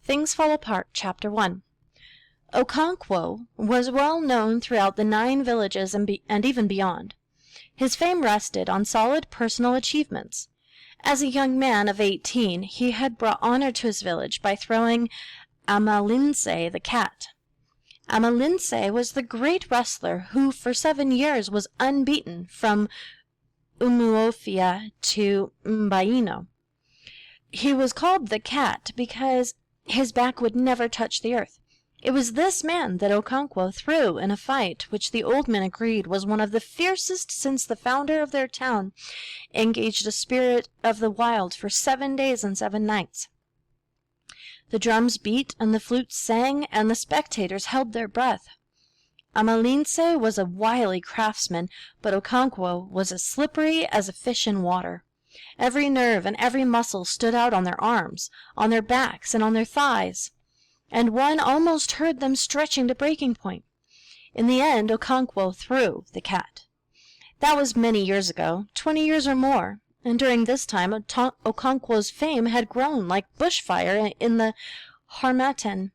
Things Fall Apart, Chapter 1. Okonkwo was well known throughout the 9 villages and even beyond. His fame rested on solid personal achievements. As a young man of 18, he had brought honor to his village by throwing Amalinse the cat. Amalinse was the great wrestler who for 7 years was unbeaten from Umuofia to Mbaino. He was called the cat because his back would never touch the earth. It was this man that Okonkwo threw in a fight which the old men agreed was one of the fiercest since the founder of their town engaged a spirit of the wild for 7 days and 7 nights. The drums beat and the flutes sang and the spectators held their breath. Amalinse was a wily craftsman, but Okonkwo was as slippery as a fish in water. Every nerve and every muscle stood out on their arms, on their backs, and on their thighs, and one almost heard them stretching to breaking point. In the end, Okonkwo threw the cat. That was many years ago, 20 years or more, and during this time Okonkwo's fame had grown like bushfire in the Harmattan.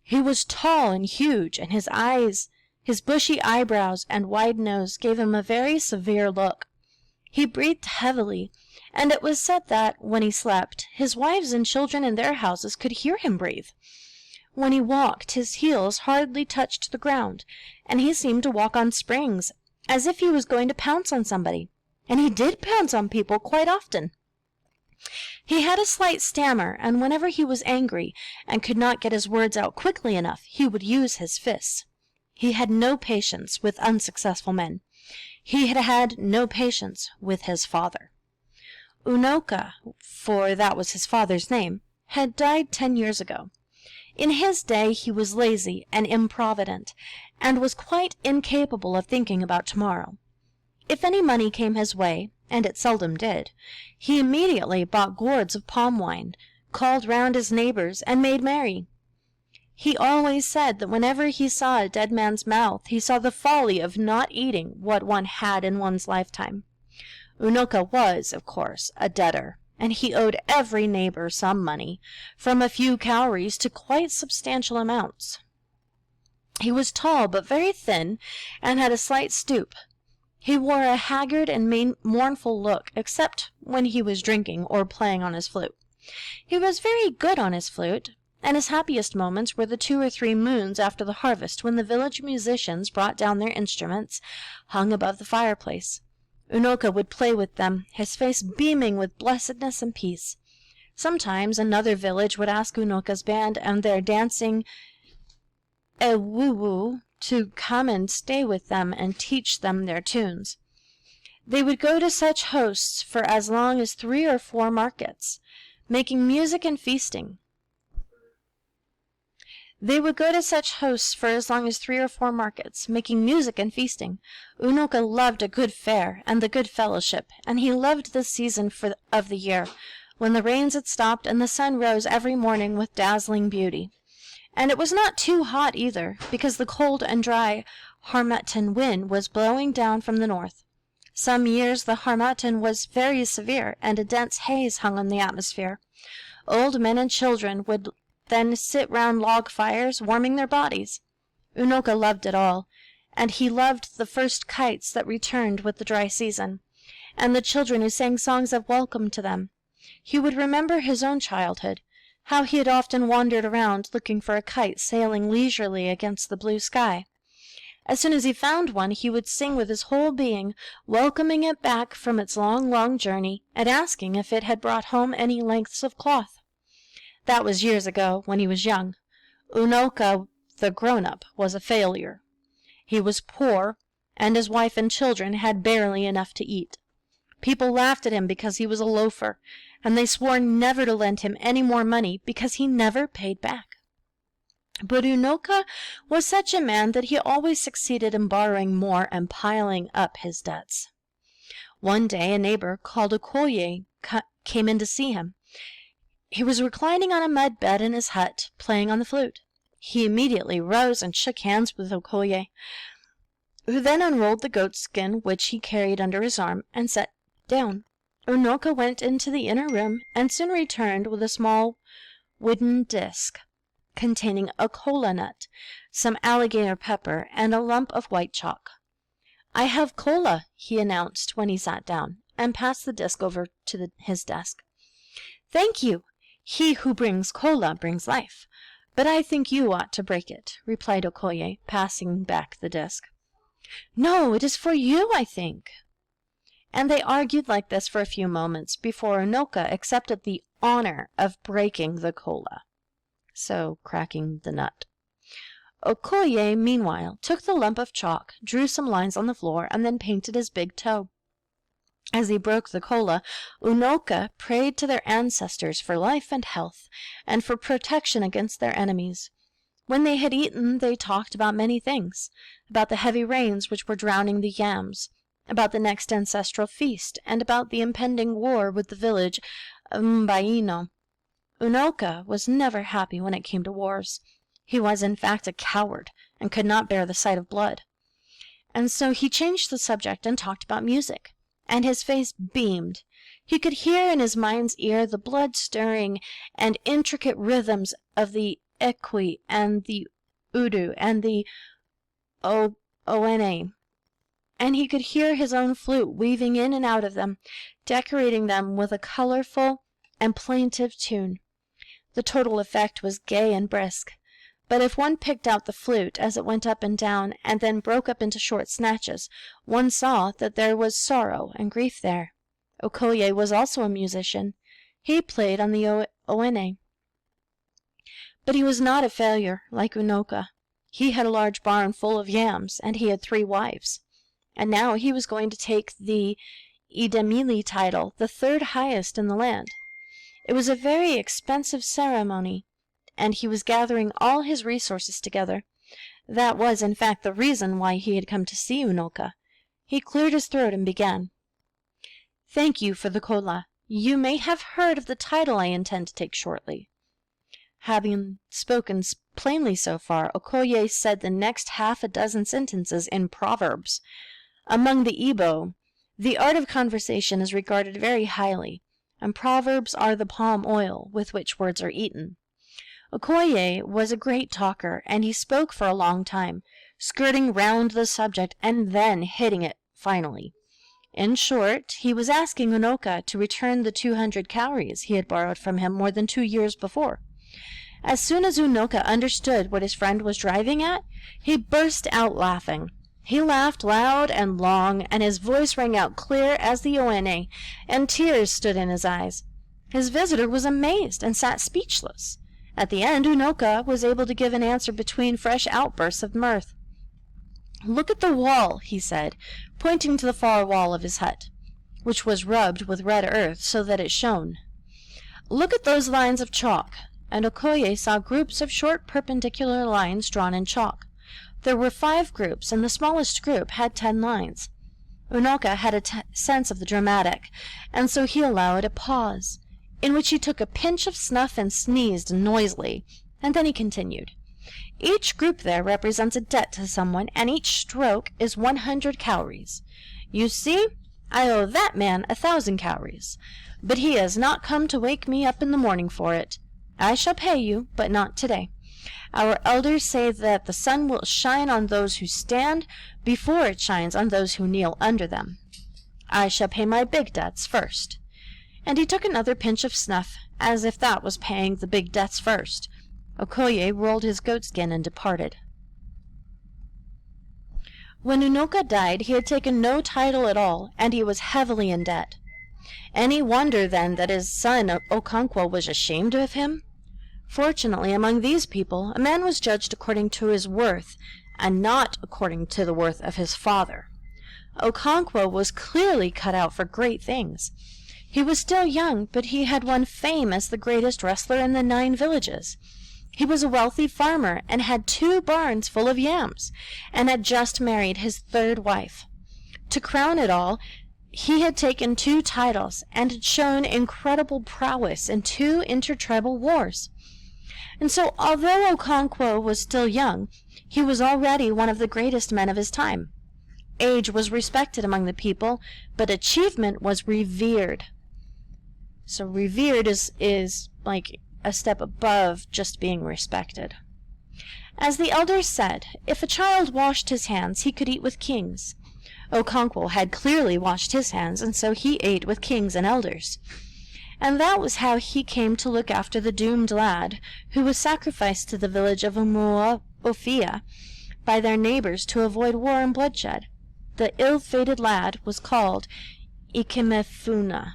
He was tall and huge, and his eyes, his bushy eyebrows and wide nose gave him a very severe look. He breathed heavily, and it was said that, when he slept, his wives and children in their houses could hear him breathe. When he walked, his heels hardly touched the ground, and he seemed to walk on springs, as if he was going to pounce on somebody. And he did pounce on people quite often. He had a slight stammer, and whenever he was angry and could not get his words out quickly enough, he would use his fists. He had no patience with unsuccessful men. He had had no patience with his father. Unoka, for that was his father's name, had died 10 years ago. In his day he was lazy and improvident, and was quite incapable of thinking about tomorrow. If any money came his way, and it seldom did, he immediately bought gourds of palm wine, called round his neighbors, and made merry. He always said that whenever he saw a dead man's mouth, he saw the folly of not eating what one had in one's lifetime. Unoka was, of course, a debtor, and he owed every neighbor some money, from a few cowries to quite substantial amounts. He was tall but very thin, and had a slight stoop. He wore a haggard and mournful look, except when he was drinking or playing on his flute. He was very good on his flute, and his happiest moments were the 2 or 3 moons after the harvest, when the village musicians brought down their instruments, hung above the fireplace. Unoka would play with them, his face beaming with blessedness and peace. Sometimes another village would ask Unoka's band and their dancing Ewuwu to come and stay with them and teach them their tunes. They would go to such hosts for as long as 3 or 4 markets, making music and feasting. Unoka loved a good fare and the good fellowship, and he loved the season of the year, when the rains had stopped and the sun rose every morning with dazzling beauty. And it was not too hot either, because the cold and dry Harmattan wind was blowing down from the north. Some years the Harmattan was very severe, and a dense haze hung on the atmosphere. Old men and children would then sit round log fires, warming their bodies. Unoka loved it all, and he loved the first kites that returned with the dry season, and the children who sang songs of welcome to them. He would remember his own childhood, how he had often wandered around looking for a kite sailing leisurely against the blue sky. As soon as he found one, he would sing with his whole being, welcoming it back from its long, long journey, and asking if it had brought home any lengths of cloth. That was years ago, when he was young. Unoka, the grown-up, was a failure. He was poor, and his wife and children had barely enough to eat. People laughed at him because he was a loafer, and they swore never to lend him any more money because he never paid back. But Unoka was such a man that he always succeeded in borrowing more and piling up his debts. One day a neighbor called Okoye came in to see him. He was reclining on a mud bed in his hut, playing on the flute. He immediately rose and shook hands with Okoye, who then unrolled the goatskin which he carried under his arm, and sat down. Unoka went into the inner room, and soon returned with a small wooden disc containing a kola nut, some alligator pepper, and a lump of white chalk. "I have kola," he announced when he sat down, and passed the disc over to his desk. "Thank you. He who brings kola brings life. But I think you ought to break it," replied Okoye, passing back the disc. "No, it is for you, I think." And they argued like this for a few moments before Unoka accepted the honor of breaking the kola, so cracking the nut. Okoye, meanwhile, took the lump of chalk, drew some lines on the floor, and then painted his big toe. As he broke the kola, Unoka prayed to their ancestors for life and health, and for protection against their enemies. When they had eaten, they talked about many things, about the heavy rains which were drowning the yams, about the next ancestral feast, and about the impending war with the village of Mbaino. Unoka was never happy when it came to wars. He was, in fact, a coward, and could not bear the sight of blood. And so he changed the subject and talked about music, and his face beamed. He could hear in his mind's ear the blood-stirring and intricate rhythms of the ekwe and the udu and the oene, and he could hear his own flute weaving in and out of them, decorating them with a colorful and plaintive tune. The total effect was gay and brisk. But if one picked out the flute as it went up and down, and then broke up into short snatches, one saw that there was sorrow and grief there. Okoye was also a musician. He played on the oene. But he was not a failure, like Unoka. He had a large barn full of yams, and he had 3 wives. And now he was going to take the Idemili title, the 3rd highest in the land. It was a very expensive ceremony, and he was gathering all his resources together. That was, in fact, the reason why he had come to see Unoka. He cleared his throat and began. "Thank you for the kola. You may have heard of the title I intend to take shortly." Having spoken plainly so far, Okoye said the next 6 sentences in proverbs. Among the Igbo, the art of conversation is regarded very highly, and proverbs are the palm oil with which words are eaten. Okoye was a great talker, and he spoke for a long time, skirting round the subject and then hitting it finally. In short, he was asking Unoka to return the 200 cowries he had borrowed from him more than 2 years before. As soon as Unoka understood what his friend was driving at, he burst out laughing. He laughed loud and long, and his voice rang out clear as the oene, and tears stood in his eyes. His visitor was amazed and sat speechless. At the end, Unoka was able to give an answer between fresh outbursts of mirth. "Look at the wall," he said, pointing to the far wall of his hut, which was rubbed with red earth so that it shone. "Look at those lines of chalk," and Okoye saw groups of short perpendicular lines drawn in chalk. There were 5 groups, and the smallest group had 10 lines. Unoka had a sense of the dramatic, and so he allowed a pause, in which he took a pinch of snuff and sneezed noisily, and then he continued. "Each group there represents a debt to someone, and each stroke is 100 cowries. You see, I owe that man 1,000 cowries, but he has not come to wake me up in the morning for it. I shall pay you, but not today. Our elders say that the sun will shine on those who stand before it shines on those who kneel under them. I shall pay my big debts first." And he took another pinch of snuff, as if that was paying the big debts first. Okoye rolled his goatskin and departed. When Unoka died, he had taken no title at all, and he was heavily in debt. Any wonder, then, that his son Okonkwo was ashamed of him? Fortunately, among these people, a man was judged according to his worth, and not according to the worth of his father. Okonkwo was clearly cut out for great things. He was still young, but he had won fame as the greatest wrestler in the 9 villages. He was a wealthy farmer, and had 2 barns full of yams, and had just married his 3rd wife. To crown it all, he had taken 2 titles, and had shown incredible prowess in 2 intertribal wars. And so, although Okonkwo was still young, he was already one of the greatest men of his time. Age was respected among the people, but achievement was revered. So revered is like a step above just being respected. As the elders said, if a child washed his hands, he could eat with kings. Okonkwo had clearly washed his hands, and so he ate with kings and elders. And that was how he came to look after the doomed lad who was sacrificed to the village of Umuofia by their neighbors to avoid war and bloodshed. The ill-fated lad was called Ikemefuna.